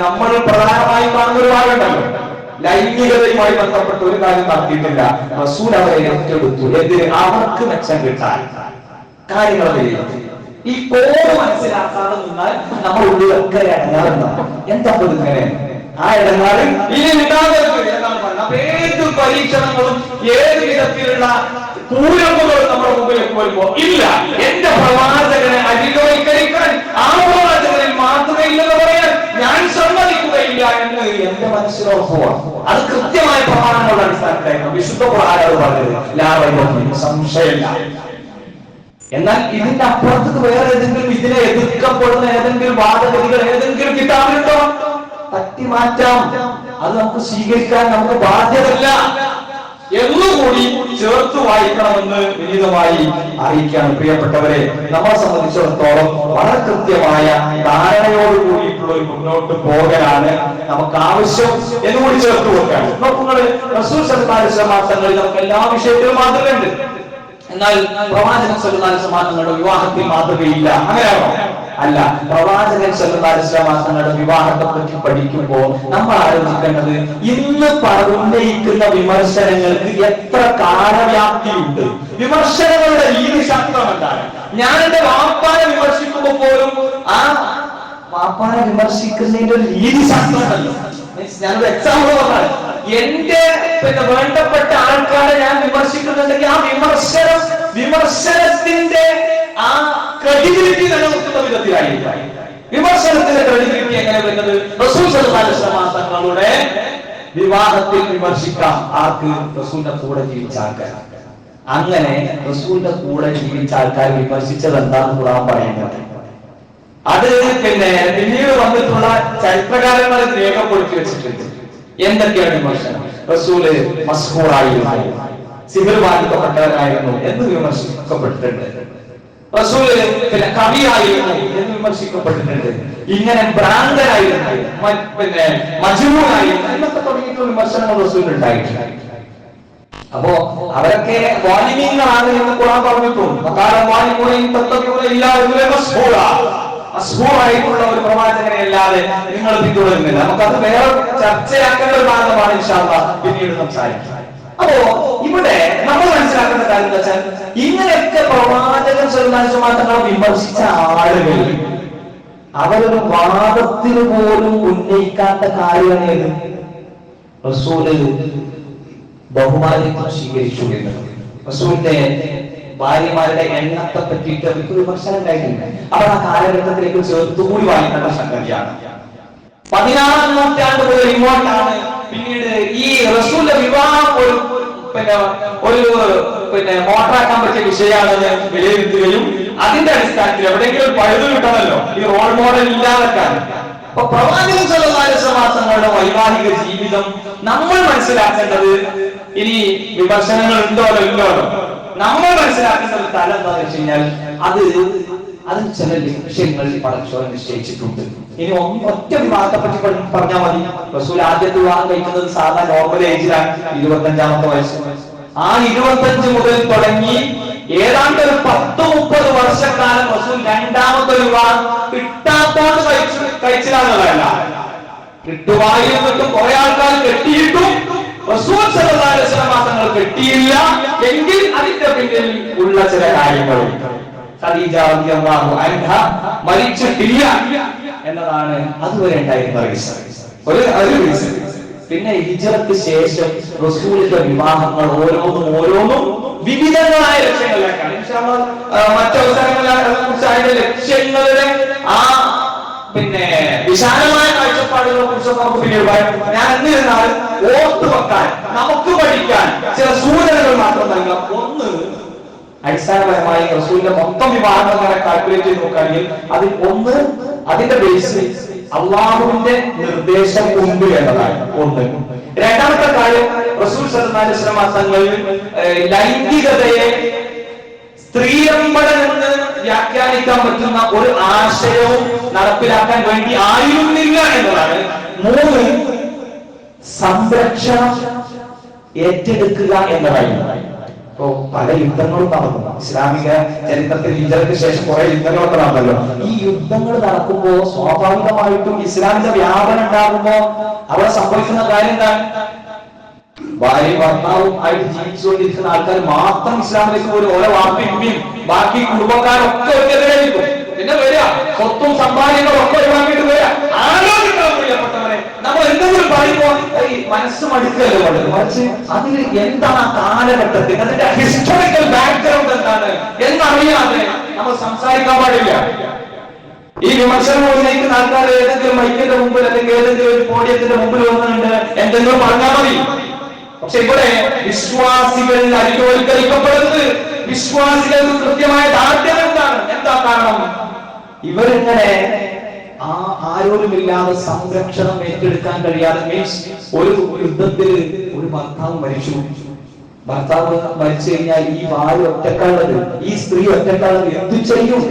നമ്മൾ പ്രധാനമായി കാണുന്ന ഒരു ഭാഗമുണ്ടല്ലോ, ലൈംഗികതയുമായി ബന്ധപ്പെട്ട ഒരു കാര്യം നടത്തിയിട്ടില്ല. റസൂൽ അവരെ ഏറ്റെടുത്തു. എന്തിന്? അവർക്ക് മെച്ചം കിട്ടാൻ കാര്യങ്ങൾ വിലയിരുത്തി. ഈ കോഡ് മനസ്സിലാക്കാതെ നിന്നാൽ നമ്മൾ ഉള്ളിലൊക്കെ ഇടങ്ങാറുണ്ടാവും. എന്താ ഇങ്ങനെ ആ ഇടങ്ങാറ് ഇനി ഉണ്ടാകരുത് എന്നാണ് പറയുന്നത്. അപ്പൊ ഏത് പരീക്ഷണങ്ങളും ഏത് വിധത്തിലുള്ള കൂരമ്പുകൾ നമ്മുടെ മുമ്പിലേക്ക് വരുമ്പോ ഇല്ല, എന്റെ പ്രവാചകനെ അടിലോയിക്കരിക്കാൻ ആ പ്രവാചകനിൽ മാത്രമേ ഇല്ലെന്ന് പറയാൻ ഞാൻ സമ്മതിക്കുകയില്ല എന്ന് എന്റെ മനസ്സിലുറപ്പുവാണ്. അത് കൃത്യമായ പ്രമാണങ്ങളുടെ അടിസ്ഥാനത്തിലായിരുന്നു വിശുദ്ധ ഖുർആൻ പറഞ്ഞത്, സംശയമില്ല. എന്നാൽ ഇതിന്റെ അപ്പുറത്ത് വേറെ ഏതെങ്കിലും ഇതിനെ എതിർക്കപ്പെടുന്ന ഏതെങ്കിലും വാദഗതികൾ ഏതെങ്കിലും കിതാബിലുണ്ടോ? തട്ടി മാറ്റാം. അത് നമുക്ക് സ്വീകരിക്കാൻ നമുക്ക് ബാധ്യതല്ല എന്നുകൂടി ചേർത്ത് വായിക്കണമെന്ന് വിനീതമായി അറിയിക്കുകയാണ്. പ്രിയപ്പെട്ടവരെ, നമ്മളെ സംബന്ധിച്ചിടത്തോളം വളരെ കൃത്യമായ ധാരണയോട് കൂടിയിട്ടുള്ള ഒരു മുന്നോട്ട് പോകലാണ് നമുക്ക് ആവശ്യം എന്നുകൂടി ചേർത്ത് കൊടുക്കുകയാണ്. നോക്കുന്നത് റസൂൽ സല്ലല്ലാഹു അലൈഹി വസല്ലം തങ്ങളിൽ നമുക്ക് എല്ലാ വിഷയത്തിലും മാതൃകയുണ്ട്. എന്നാൽ പ്രവാചകൻ സല്ലല്ലാഹു അലൈഹി വസല്ലം തങ്ങളുടെ വിവാഹത്തിൽ മാതൃകയില്ല. അങ്ങനെയാണോ? അല്ല. പ്രവാചകൻ സല്ലല്ലാഹു അലൈഹി വസല്ലം തങ്ങളുടെ വിവാഹത്തെ പറ്റി പഠിക്കുമ്പോൾ നമ്മൾ ആലോചിക്കേണ്ടത് ഇന്ന് ഉന്നയിക്കുന്ന വിമർശനങ്ങൾക്ക് എത്ര കാലവ്യാപ്തിയുണ്ട്. വിമർശനങ്ങളുടെ രീതിശാസ്ത്രം എന്താണ്? ഞാൻ എന്റെ വാപ്പാനെ വിമർശിക്കുമ്പോ പോലും ആ വാപ്പാനെ വിമർശിക്കുന്നതിന്റെ ഒരു രീതി ശാസ്ത്രമല്ലോ. ഞാനൊരു എക്സാമ്പിൾ പറഞ്ഞാൽ, എന്റെ വേണ്ടപ്പെട്ട ആൾക്കാരെ ഞാൻ വിമർശിക്കുന്നുണ്ടെങ്കിൽ ആ വിമർശനത്തിന്റെ ആ ക്രെഡിബിലിറ്റി നിലനിർത്തുന്ന വിധത്തിലായിരിക്കും. വിമർശനത്തിന്റെ ക്രെഡിബിലിറ്റി എങ്ങനെ വരുന്നത്? റസൂൽ സല്ലല്ലാഹു അലൈഹി വസല്ലം തങ്ങളുടെ വിവാഹത്തിൽ വിമർശിക്കാം. ആർക്ക്? റസൂലിന്റെ കൂടെ ജീവിച്ച ആൾക്കാർ. അങ്ങനെ റസൂലിന്റെ കൂടെ ജീവിച്ച ആൾക്കാർ വിമർശിച്ചത് എന്താണെന്ന് ഖുർആൻ പറയുന്നത്. അത് പിന്നീട് വന്നിട്ടുള്ള ചരിത്രകാരന്മാരെ രേഖപ്പെടുത്തി വെച്ചിട്ടുണ്ട്. എന്തൊക്കെയാണ് വിമർശനം? റസൂല് മസ്ഹൂറായിരുന്നു, സിഹിർ ബാധിക്കപ്പെട്ടവരായിരുന്നു എന്ന് വിമർശിക്കപ്പെട്ടിട്ടുണ്ട്. റസൂല് കവിയായിരുന്നു എന്ന് വിമർശിക്കപ്പെട്ടിട്ടുണ്ട്. ഇങ്ങനെ ഭ്രാന്തരായിരുന്നു, മജ്നൂനായിരുന്നു എന്നൊക്കെ തുടങ്ങിയിട്ടുള്ള വിമർശനങ്ങൾ റസൂലിന് ഉണ്ടായിട്ടുണ്ട്. അപ്പോ അവരൊക്കെ വാലിമീങ്ങളാണ് എന്ന് ഖുർആൻ പറഞ്ഞിട്ടുണ്ട്. അസ്ഹൂറായിട്ടുള്ള ഒരു പ്രവാചകനെ അല്ലാതെ നിങ്ങൾ പിന്തുടരുന്നില്ല. നമുക്കത് വേറെ ചർച്ചയാക്കേണ്ട ഒരു ഭാഗമാണ് ഇൻഷാ അല്ലാഹ് പിന്നീട് സംസാരിക്കാം. അപ്പോ ഇവിടെ നമ്മൾ മനസ്സിലാക്കേണ്ട കാര്യം എന്താ വെച്ചാൽ, ഇങ്ങനെയൊക്കെ പ്രവാചകൻ തങ്ങളെ വിമർശിച്ച ആളുകൾ അവരൊരു വാദത്തിന് പോലും ഉന്നയിക്കാത്ത കാര്യമാണ് റസൂല് ബഹുമാനം സ്വീകരിച്ചു എന്നത്. റസൂലിന്റെ ഭാര്യമാരുടെ എണ്ണത്തെ പറ്റിയിട്ട് അവർക്ക് വിമർശനം ഉണ്ടായിട്ടില്ല. അവർ ആ കാലഘട്ടത്തിലേക്ക് ചേർത്തുകൂടി വായിക്കേണ്ട സംഗതിയാണ്. 16-ാം നൂറ്റാണ്ട് മുതൽ ഇങ്ങോട്ടാണ് പിന്നീട് ഈ റസൂലിന്റെ വിവാഹം ഒരു മോട്ടറാക്കാൻ പറ്റിയ വിഷയമാണെന്ന് വിലയിരുത്തുകയും അതിന്റെ അടിസ്ഥാനത്തിൽ എവിടെയെങ്കിലും പഴുതു കിട്ടണമല്ലോ ഈ റോൾ മോഡൽ ഇല്ലാതെക്കാൻ. അപ്പൊ പ്രവാചകൻ സല്ലല്ലാഹു അലൈഹി വസല്ലം തങ്ങളുടെ വൈവാഹിക ജീവിതം നമ്മൾ മനസ്സിലാക്കേണ്ടത്, ഇനി വിമർശനങ്ങൾ ഉണ്ടോ ഇല്ലോ, നമ്മൾ മനസ്സിലാക്കേണ്ട ഒരു തലം എന്താണെന്ന് വെച്ച് കഴിഞ്ഞാൽ അതിന് ചില ലക്ഷ്യങ്ങൾ പടച്ചോൻ നിശ്ചയിച്ചിട്ടുണ്ട്. ഇനി ഒറ്റ വിവാഹത്തെ പറ്റി പറഞ്ഞാൽ മതി. റസൂൽ ആദ്യത്തെ വിവാഹം കഴിക്കുന്നത് സാധാരണ നോർമൽ ഏജിലാണ്, 25-ാമത്തെ വയസ്സ്. ആ 25 മുതൽ തുടങ്ങി ഏതാണ്ട് ഒരു 10-30 വർഷക്കാലം റസൂൽ രണ്ടാമത്തെ വിവാഹം കിട്ടാത്തോണ്ട് കഴിച്ചില്ലാന്നുള്ളതല്ല, കിട്ടുവായിരുന്നിട്ടും കുറെ ആൾക്കാർ കെട്ടിയിട്ടും റസൂൽ സല്ലല്ലാഹു അലൈഹി വസല്ലം തങ്ങൾ കെട്ടിയില്ല എങ്കിൽ അതിന്റെ പിന്നിൽ ഉള്ള ചില കാര്യങ്ങളും ഖദീജ റളിയല്ലാഹു അൻഹ മരിച്ചിട്ടില്ല എന്നതാണ് അതുവരെ ഉണ്ടായിരുന്ന റീസൺ. പിന്നെ ഹിജ്റക്ക് ശേഷം റസൂലിന്റെ വിവാഹങ്ങൾ ഓരോന്നും വിവിധങ്ങളായ ലക്ഷ്യങ്ങളിലേക്കാണ്. മറ്റവസരങ്ങളിലെ ലക്ഷ്യങ്ങളുടെ ആ വിശാലമായ കാഴ്ചപ്പാടുകളെ കുറിച്ചൊക്കെ നമുക്ക് പിന്നീട് പറയാം. ഞാൻ എന്നിരുന്നാലും ഓർത്തു വെക്കാൻ, നമുക്ക് പഠിക്കാൻ ചില സൂചനകൾ മാത്രം നൽകാം. ഒന്ന്, അടിസ്ഥാനപരമായി റസൂലിന്റെ മൊത്തം വിവാഹങ്ങൾ കാൽക്കുലേറ്റ് ചെയ്ത് നോക്കുകയാണെങ്കിൽ അതിന്റെ ബേസ് അള്ളാഹുവിന്റെ നിർദ്ദേശം ഉണ്ട് എന്നതാണ് ഒന്ന്. രണ്ടാമത്തെ കാര്യം, റസൂൽ സല്ലല്ലാഹു അലൈഹി വസല്ലം തങ്ങൾ ലൈംഗികതയെ സ്ത്രീയമ്പടമെന്ന് വ്യാഖ്യാനിക്കാൻ പറ്റുന്ന ഒരു ആശയവും നടപ്പിലാക്കാൻ വേണ്ടി ആയിരുന്നില്ല എന്നതാണ്. മൂന്ന്, സംരക്ഷണം ഏറ്റെടുക്കുക എന്നതായിരുന്നു. ഇപ്പോ പല യുദ്ധങ്ങളും നടന്നു. ഇസ്ലാമിക ചരിത്രത്തിൽ ഹിജ്റയ്ക്ക് ശേഷം കുറെ യുദ്ധങ്ങളൊക്കെ നടന്നല്ലോ. ഈ യുദ്ധങ്ങൾ നടക്കുമ്പോ സ്വാഭാവികമായിട്ടും ഇസ്ലാമിക വ്യാപനം ഉണ്ടാകുമ്പോ അവിടെ സംഭവിക്കുന്ന കാര്യം എന്താണ്? ഭാര്യ ഭർത്താവും ആയിട്ട് ജീവിച്ചുകൊണ്ടിരിക്കുന്ന ആൾക്കാർ മാത്രം ഇസ്ലാമിലേക്ക് ഒരു ഓരോ വാർത്തയും ബാക്കി കുടുംബക്കാരൊക്കെ ഒക്കെതിരായിരിക്കും. പിന്നെ വരിക സ്വത്തും സമ്പാദ്യങ്ങളും ഒക്കെ ഒഴിവാക്കിയിട്ട് വരിക. ആലോചിക്കണം പ്രിയപ്പെട്ടവരെ, നമ്മൾ എന്തെങ്കിലും പറയുമ്പോൾ ഈ മനസ്സ് മടുക്കല്ലോ പണ്ടത്, മറിച്ച് അതിൽ എന്താണ് ആ കാലഘട്ടത്തിൽ അതിന്റെ ഹിസ്റ്റോറിക്കൽ ബാക്ക്ഗ്രൗണ്ട് എന്താണ് എന്നറിയാതെ നമ്മൾ സംസാരിക്കാൻ പാടില്ല. ഈ വിമർശനം ഉന്നയിക്കുന്ന ആൾക്കാർ ഏതെങ്കിലും മൈക്കിന്റെ മുമ്പിൽ അല്ലെങ്കിൽ ഏതെങ്കിലും ഒരു പോഡിയത്തിന്റെ മുമ്പിൽ വന്നിട്ടുണ്ട് എന്തെങ്കിലും പറഞ്ഞാൽ മതി. പക്ഷെ ഇവിടെ വിശ്വാസികൾ അരികവൽക്കരിക്കപ്പെടുന്നത്, വിശ്വാസികൾക്ക് കൃത്യമായ താല്പര്യം എന്താ കാരണം? ഇവരിങ്ങനെ ആരോരുമില്ലാതെ സംരക്ഷണം ഏറ്റെടുക്കാൻ കഴിയാതെ, മീൻസ് ഒരു യുദ്ധത്തിൽ ഒരു ഭർത്താവ് മരിച്ചു കഴിഞ്ഞാൽ ഈ ഭാര്യ ഒറ്റക്കാളത്, ഈ സ്ത്രീ ഒറ്റക്കാളത് എന്തു ചെയ്യും?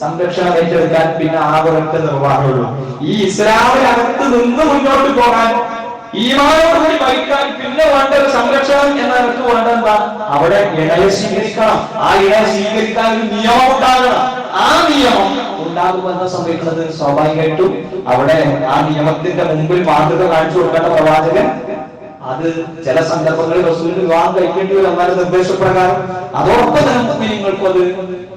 സംരക്ഷണം ഏറ്റെടുക്കാൻ പിന്നെ ആവരത്തെ നിർവാഹമുള്ളൂ. ഈ ഇസ്ലാമിനകത്ത് നിന്ന് മുന്നോട്ട് പോകാൻ, ഈമാനോടുകൂടി മരിക്കാൻ പിന്നെ വേണ്ട ഒരു സംരക്ഷണം എന്നവർക്ക് വേണ്ട എന്താ? അവിടെ ഇണയെ സ്വീകരിക്കണം. ആ ഇണയെ സ്വീകരിക്കാൻ ഒരു നിയമം ഉണ്ടാകണം. ആ നിയമം ഉണ്ടാകുമ്പോൾ എന്താ സംഭവിക്കുന്നത്? സ്വാഭാവികമായിട്ടും അവിടെ ആ നിയമത്തിന്റെ മുമ്പിൽ മാതൃക കാണിച്ചു കൊടുക്കേണ്ട പ്രവാചകൻ അത് ചില സന്ദർഭങ്ങളിൽ റസൂലിന്റെ വിവാഹം കഴിക്കേണ്ടി വരും എന്നാലും നിർദ്ദേശപ്രകാരം. അതോടൊപ്പം തന്നെ മുസ്ലിങ്ങൾക്കും അത്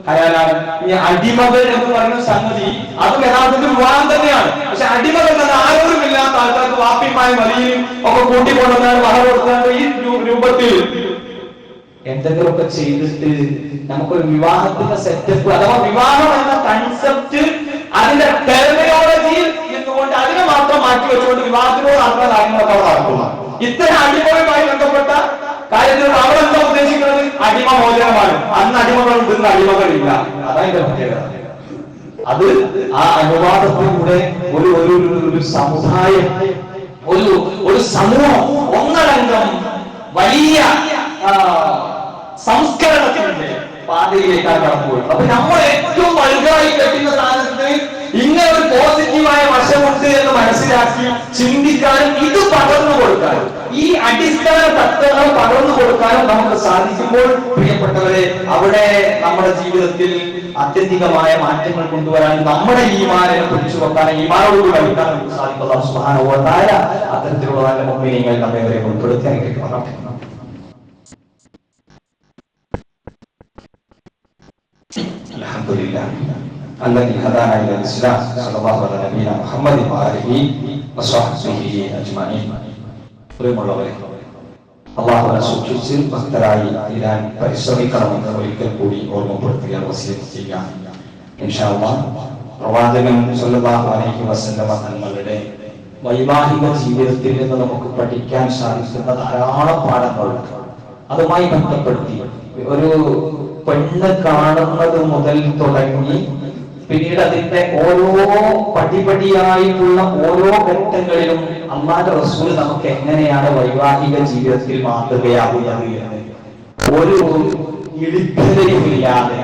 ഹലാലാണ്. ഈ അടിമകൾ എന്ന് പറയുന്ന സംഗതി അത് യഥാർത്ഥത്തിൽ വിവാഹം തന്നെയാണ്. പക്ഷെ അടിമകൾ തന്നെ ആരോരുമില്ലാത്ത ആൾക്കാർക്ക് വാപ്പിയുമായി വലിയും ഒക്കെ കൂട്ടിക്കൊണ്ടുവന്നാൽ മഹർ കൊടുത്താൽ ഈ രൂപത്തിൽ എന്തെങ്കിലുമൊക്കെ ചെയ്തിട്ട് നമുക്കൊരു വിവാഹത്തിന്റെ സെറ്റപ്പ് അഥവാ വിവാഹം എന്ന കൺസെപ്റ്റ് അതിന്റെ ടെർമിനോളജിയിൽ നിന്നുകൊണ്ട് അതിനെ മാത്രം മാറ്റി വെച്ചുകൊണ്ട് വിവാഹത്തിനോട് നടക്കുന്ന കാര്യങ്ങളൊക്കെ അവിടെ നടക്കുന്നു. ഇത്തരം അടിമകളുമായി ബന്ധപ്പെട്ട കാര്യത്തിൽ അവിടെ എന്താ ഉദ്ദേശിക്കുന്നത്? അടിമ മോചനമാണ്. അന്ന് അടിമകളുണ്ട്, ഇന്ന് അടിമകളില്ല. അതായത് പ്രത്യേകത. അത് ആ അനുവാദത്തിലൂടെ ഒരു സമുദായം, ഒരു സമൂഹം ഒന്നടങ്കം വലിയ സംസ്കരണത്തിന്റെ പാതയിലേക്കാണ് കടന്നുപോയി. അപ്പൊ നമ്മൾ ഏറ്റവും വലുതായി കെട്ടുന്ന സ്ഥാനത്ത് ഇങ്ങനെ ഒരു പോസിറ്റീവായ വശമുണ്ട് എന്ന് മനസ്സിലാക്കി ചിന്തിക്കാനും ഇത് പകർന്നു കൊടുക്കാനും ഈ അടിസ്ഥാന തത്വങ്ങൾ പകർന്നു കൊടുക്കാനും നമുക്ക് സാധിക്കുമ്പോൾ പ്രിയപ്പെട്ടവരെ, അവിടെ നമ്മുടെ ജീവിതത്തിൽ ആത്യന്തികമായ മാറ്റങ്ങൾ കൊണ്ടുവരാൻ, നമ്മുടെ ഈമാനിനെ പിടിച്ചു വെക്കാനും ഈമാനോടുകൂടി കഴിക്കാനും സാധിക്കും. അല്ലാഹു സുബ്ഹാനഹു വ തആല അത്തരത്തിലുള്ള നല്ല മുഅ്മിനീങ്ങൾ നമ്മെ ഉൾപ്പെടുത്തി അനുഗ്രഹിക്കണം. അൽഹംദുലില്ലാഹ് الذي هدانا الى الاسلام صلى الله على نبينا محمد وآله وصحبه اجمعين. പ്രിയമുള്ളവരെ, അല്ലാഹുവിനെ സൂക്ഷിച്ച് ഭക്തരായി തീരാൻ പരിശ്രമിക്കണമെന്ന് ഒരിക്കൽ കൂടി ഓർമ്മപ്പെടുത്തുക, വസിയത്ത് ചെയ്യാം. ഇൻഷാ അല്ലാഹ് പ്രവാചകൻ സ്വല്ലല്ലാഹു അലൈഹി വസല്ലമ തങ്ങളുടെ വൈവാഹിക ജീവിതത്തിൽ നിന്ന് നമുക്ക് പഠിക്കാൻ സാധിക്കുന്ന ധാരാളം പാഠങ്ങളുണ്ട്. അതുമായി ബന്ധപ്പെടുത്തി ഒരു പെണ്ണ് കാണുന്നത് മുതൽ തുടങ്ങി പിന്നീട് അതിന്റെ ഓരോ പടിപടിയായിട്ടുള്ള ഓരോ ഘട്ടങ്ങളിലും അല്ലാഹുവിന്റെ റസൂൽ നമുക്ക് എങ്ങനെയാണ് വൈവാഹിക ജീവിതത്തിൽ മാതൃകയാകുന്നത് എന്ന് ഒരു ഇളിഭ്യതയുമില്ലാതെ,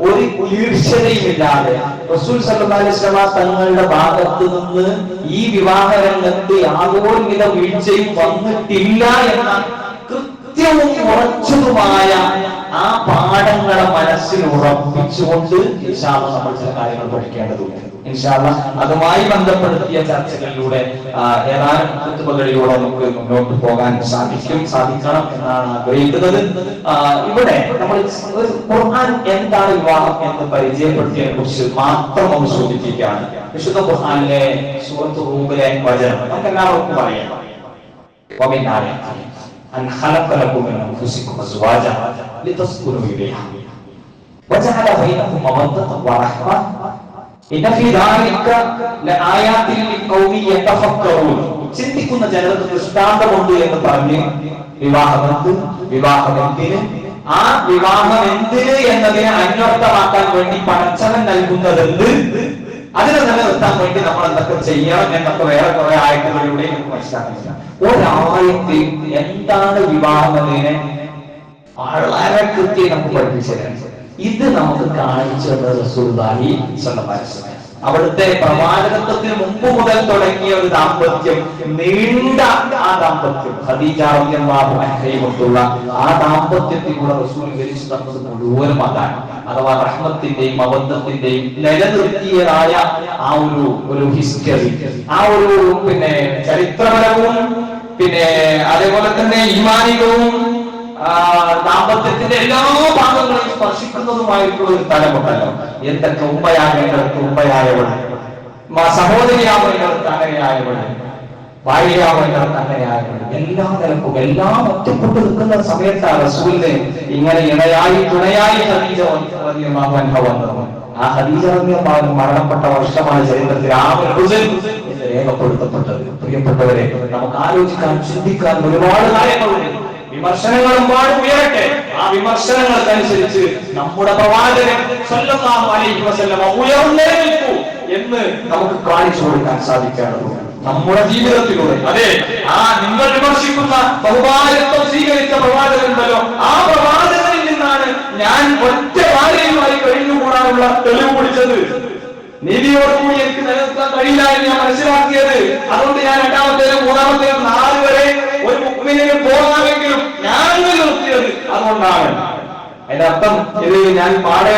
ഒരു ഈർഷ്യതയുമില്ലാതെ റസൂൽ സല്ലല്ലാഹു അലൈഹി വസല്ലം തങ്ങളുടെ ഭാഗത്ത് നിന്ന് ഈ വിവാഹ രംഗത്ത് യാതൊരുവിധ വീഴ്ചയും വന്നിട്ടില്ല എന്ന കൃത്യവും ഉറച്ചതുമായ ആ പാഠങ്ങളെ മനസ്സിൽ ഉറപ്പിച്ചുകൊണ്ട് ഇൻഷാ അല്ലാഹ് നമ്മൾ ചില കാര്യങ്ങൾ പഠിക്കേണ്ടതുണ്ട്. ഇൻഷാ അല്ലാഹ് അതുമായി ബന്ധപ്പെടുത്തിയ ചർച്ചകളിലൂടെ ഏതാനും ഖുതുബകളിലൂടെ നമുക്ക് മുന്നോട്ട് പോകാൻ സാധിക്കണം എന്നാണ് ആഗ്രഹിക്കുന്നത്. ഇവിടെ നമ്മൾ ഖുർആൻ എന്താണ് വിവാഹം എന്ന് പരിചയപ്പെടുത്തിയതിനെ കുറിച്ച് മാത്രം ഒന്ന് സൂചിപ്പിക്കുകയാണ്. വിശുദ്ധ ഖുർആനിലെ സൂറത്ത് റൂമിലെ വചനം നമുക്ക് എല്ലാവർക്കും അറിയാം. أن خلق لكم من أنفسكم أزواجا لتسكنوا إليها وجعل بينكم مودة ورحمة إن في ذلك لآيات لقوم يتفكرون. ചിന്തിക്കുന്ന ജനതക്ക് ദൃഷ്ടാന്തമുണ്ട് എന്ന് പറഞ്ഞ് വിവാഹമെന്തിന് ആ വിവാഹം എന്തിന് എന്നതിനെ അന്വർത്ഥമാക്കാൻ വേണ്ടി പടച്ചവൻ നൽകുന്നതെന്ത്, അതിനെ നിലനിർത്താൻ വേണ്ടി നമ്മൾ എന്തൊക്കെ ചെയ്യണം എന്നൊക്കെ വേറെ കുറെ ആയത്തുകളിലൂടെ നമുക്ക് മനസ്സിലാക്കില്ല. ഒരായത്തിൽ എന്താണ് വിവാഹം എന്നതിനെ വളരെ കൃത്യം നമുക്ക് പഠിപ്പിച്ചതാണ്. ഇത് നമുക്ക് കാണിച്ചു തന്നത് റസൂലുള്ളാഹി സ്വല്ലല്ലാഹു അലൈഹി വസല്ലം. അവിടുത്തെ പ്രവാചകത്വത്തിന് മുമ്പ് മുതൽ തുടങ്ങിയ ഒരു ദാമ്പത്യം, നീണ്ട ആ ദാമ്പത്യം, ഖദീജ റളിയല്ലാഹു അൻഹയുമൊത്തുള്ള ആ ദാമ്പത്യത്തിലൂടെ റസൂൽ വിവരിച്ചു തന്നത് മുഴുവനും അതാണ്. അഥവാ റഹ്മത്തിന്റെയും മവദ്ദത്തിന്റെയും നിലനിർത്തിയതായ ആ ഒരു ഹിസ്റ്ററി, ആ ഒരു ചരിത്രപരവും അതേപോലെ തന്നെ ഈമാനികവും ദാമ്പത്യത്തിന്റെ എല്ലാ ഭാഗങ്ങളെയും സ്പർശിക്കുന്നതുമായിട്ടുള്ള ഒരു തലമുണ്ടല്ലോ. എന്തൊക്കെ ഉമ്മയാകേണ്ടവർക്ക് ഉമ്മയായവൾ, സഹോദരിയാവേണ്ടവർക്ക് അങ്ങനെയായവൾ, ഭാര്യയാവേണ്ടവർക്ക് അങ്ങനെയായവൾ, എല്ലാ നിലക്കും എല്ലാം ഒറ്റപ്പെട്ടു നിൽക്കുന്ന സമയത്താണ് റസൂലിനെ ഇങ്ങനെ ഇണയായി തുണയായി ഖദീജ റളിയല്ലാഹു അൻഹ വന്നത്. ആ ഖദീജ റളിയല്ലാഹു അൻഹ മരണപ്പെട്ട വർഷമാണ് ചരിത്രത്തിൽ ആമുൽ ഹുസ്ൻ എന്ന് രേഖപ്പെടുത്തപ്പെട്ടത്. പ്രിയപ്പെട്ടവരെ, നമുക്ക് ആലോചിക്കാൻ ചിന്തിക്കാൻ ഒരുപാട് കാര്യങ്ങളുണ്ട്. വിമർശനങ്ങളും ഉയരട്ടെ. ആ വിമർശനങ്ങൾക്കനുസരിച്ച് നമ്മുടെ പ്രവാചകൻ സ്വല്ലല്ലാഹു അലൈഹി വസല്ലം ഉയർന്നേൽക്കൂ എന്ന് നമുക്ക് കാണിച്ചു കൊടുക്കാൻ സാധിക്കേണ്ടതുണ്ട് നമ്മുടെ ജീവിതത്തിലൂടെ. അതെ, ആ നിങ്ങൾ വിമർശിക്കുന്ന ബഹുമാനത്വം സ്വീകരിച്ച പ്രവാചകൻ ഉണ്ടല്ലോ, ആ പ്രവാചകനിൽ നിന്നാണ് ഞാൻ ഒറ്റ ഭാര്യയുമായി കഴിഞ്ഞുകൂടാനുള്ള തെളിവ് പിടിച്ചത്. നീതിയോടുകൂടി എനിക്ക് നിലനിർത്താൻ കഴിയില്ല എന്ന് ഞാൻ മനസ്സിലാക്കിയത്. അതുകൊണ്ട് ഞാൻ രണ്ടാമത്തേലും മൂന്നാമത്തേലും 4 വരെ ഒരു മുഅ്മിനിന് പോകാമെങ്കിലും ഞാൻ നിർത്തിയത് അതുകൊണ്ടാണ്. അതിന്റെ അർത്ഥം ഇത് ഞാൻ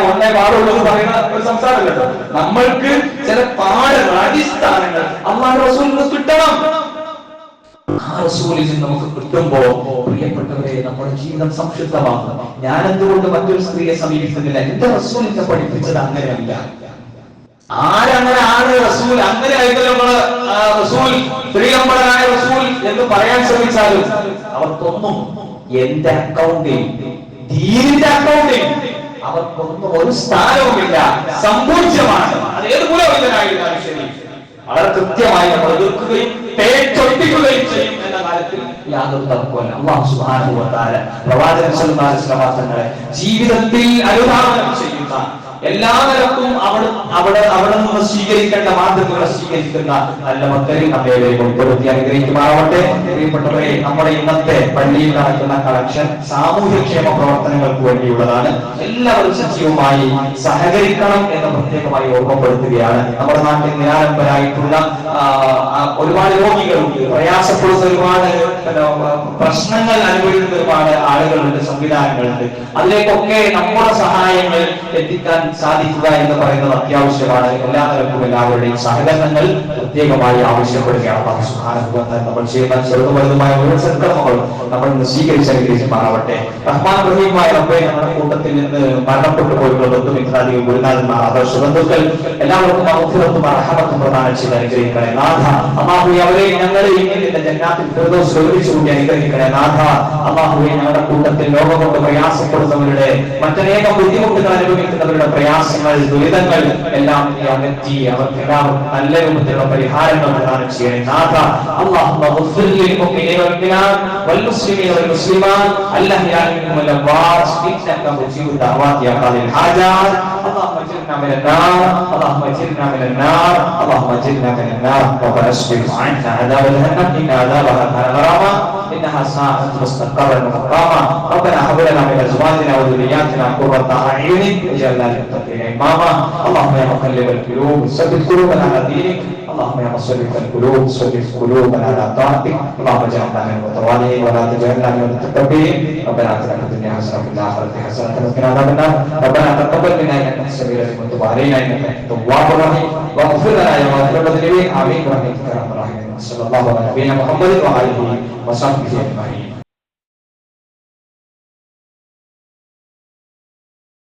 ഒന്നേ പാടുള്ളൂ എന്ന് പറയുന്ന ഒരു സംസാരമല്ലോ. നമ്മൾക്ക് ചില പാഠങ്ങൾ, അടിസ്ഥാനങ്ങൾ അല്ലാഹുവിന്റെ റസൂലിന് കിട്ടണം. ആ റസൂലിൽ നിന്ന് നമുക്ക് കിട്ടുമ്പോ പ്രിയപ്പെട്ടവരെ നമ്മുടെ ജീവിതം സംക്ഷിപ്തമാകും. ഞാൻ എന്തുകൊണ്ട് മറ്റൊരു സ്ത്രീയെ സമീപിക്കുന്നില്ല? എന്റെ റസൂലിനെ പഠിപ്പിച്ചത് അങ്ങനെയല്ല. ആരങ്ങനെ ആണ് റസൂൽ അങ്ങനെ ആയിട്ടല്ലോ നമ്മള് റസൂൽ സ്ത്രീകമ്പടനായ റസൂൽ എന്ന് പറയാൻ ശ്രമിച്ചാലും അവർക്കൊന്നും എന്റെ അക്കൗണ്ടിൽ ദീനിന്റെ അക്കൗണ്ടിൽ അവർക്കൊന്നും ഒരു സ്ഥാനവുമില്ല. സമ്പൂജ്യമാണ്. അത് ഏത് പുരോഹിതനായിരുന്നാലും ശരി വളരെ കൃത്യമായി നമ്മൾ എതിർക്കുകയും പേറ്റൊട്ടിക്കുകയും ചെയ്യും എന്ന കാര്യത്തിൽ യാതൊരു തർക്കമല്ല. അല്ലാഹു സുബ്ഹാനഹു വ തആല പ്രവാചകൻ സല്ലല്ലാഹു അലൈഹി വസല്ലം തങ്ങളെ ജീവിതത്തിൽ അനുധാവനം ചെയ്യുന്ന എല്ലാ നിലക്കും അവിടെ നിന്ന് സ്വീകരിക്കേണ്ട മാർഗങ്ങളെ സ്വീകരിക്കുന്ന നല്ല മക്കളിൽ നമ്മെ ഉൾപ്പെടുത്തി അനുഗ്രഹിക്കുമാറാവട്ടെ. പ്രിയപ്പെട്ടവരെ, നമ്മുടെ ഇന്നത്തെ പള്ളിയിൽ നടക്കുന്ന കളക്ഷൻ സാമൂഹ്യക്ഷേമ പ്രവർത്തനങ്ങൾക്ക് വേണ്ടിയുള്ളതാണ്. എല്ലാവരും സജീവമായി സഹകരിക്കണം എന്ന് പ്രത്യേകമായി ഓർമ്മപ്പെടുത്തുകയാണ്. നമ്മുടെ നാട്ടിൽ നിരാലംബരായിട്ടുള്ള ഒരുപാട് രോഗികളുണ്ട്, പ്രയാസപ്പെടുന്ന ഒരുപാട് പ്രശ്നങ്ങൾ അനുഭവിക്കുന്ന ഒരുപാട് ആളുകളുണ്ട്, സംവിധാനങ്ങളുണ്ട്. അതിലേക്കൊക്കെ നമ്മുടെ സഹായങ്ങൾ എത്തിക്കാൻ സാധിക്കുക എന്ന് പറയുന്നത് അത്യാവശ്യമാണ്. എല്ലാ നിലക്കും എല്ലാവരുടെയും സഹകരണങ്ങൾ പ്രത്യേകമായി ആവശ്യപ്പെടുകയാണ്. നമ്മൾ ചെയ്യുന്ന ചെറുതും വലുതുമായ ഓരോ സൽക്കർമ്മങ്ങളും നമ്മൾ സ്വീകരിച്ച് അനുഗ്രഹിക്കുമാറാവട്ടെ. റഹ്മാൻ റഹീമായ റബ്ബേ, നമ്മുടെ കൂട്ടത്തിൽ നിന്ന് മരണപ്പെട്ടു പോയിട്ടുള്ള ബന്ധുമിത്രാദികൾ, ഗുരുനാഥന്മാർ, ആദർശ ബന്ധുക്കൾ എല്ലാവർക്കും മഗ്ഫിറത്തും റഹ്മത്തും പ്രദാനം ചെയ്ത് അനുഗ്രഹിക്കണേ നാഥ. അല്ലാഹുവേ, അവരെയും ഞങ്ങളെയും നിന്റെ ജന്നാത്തിൽ ഫിർദൗസ് ഒരുമിച്ച് കൂടി അനുഗ്രഹിക്കണേ നാഥ. അല്ലാഹുവേ, ഞങ്ങളുടെ കൂട്ടത്തിൽ ലോകം കൊണ്ട് പ്രയാസപ്പെടുന്നവരുടെ, മറ്റനേകം ബുദ്ധിമുട്ടുകൾ അനുഭവിക്കുന്നവരുടെ പ്രയാസങ്ങൾ, ദുരിതങ്ങൾ എല്ലാം അകറ്റി അവർക്കെല്ലാം നല്ല രൂപത്തിലുള്ള പരിഹാരങ്ങൾ പ്രദാനം ചെയ്യണേ നാഥ. അല്ലാഹുമ്മ ഗ്ഫിർ ലിൽ മുഅ്മിനീന വൽ മുഅ്മിനാത്ത് വൽ മുസ്ലിമീന വൽ മുസ്ലിമാത്ത് അൽഅഹ്യാഇ മിൻഹും വൽ അംവാത്ത് ഇന്നക മുജീബു ദഅവാതി യാ ഖാദിൽ ഹാജാത്ത്. اللهم اجرنا من النار، اللهم اجرنا من النار، اللهم اجرنا من النار. ربنا اصرف عنا عذاب جهنم ان عذابها كان غراما انها ساءت مستقرا ومقاما. ربنا هب لنا من ازواجنا وذرياتنا قرة اعين واجعلنا للمتقين اماما. اللهم يا مقلب القلوب ثبت قلوبنا على دينك. اللهم يا مصرف القلوب صرف قلوبنا على طاعتك. اللهم اجعلنا من المتواضعين ولا تجعلنا من المتكبرين. ربنا اتنا في الدنيا حسنه وفي الاخره حسنه وقنا عذاب النار. ربنا تقبل منا انك انت السميع العليم وتب علينا انك انت التواب الرحيم واغفر لنا يا غافر الذنوب. امين برحمتك يا ارحم الراحمين. صلى الله على نبينا محمد وعلى اله وصحبه اجمعين.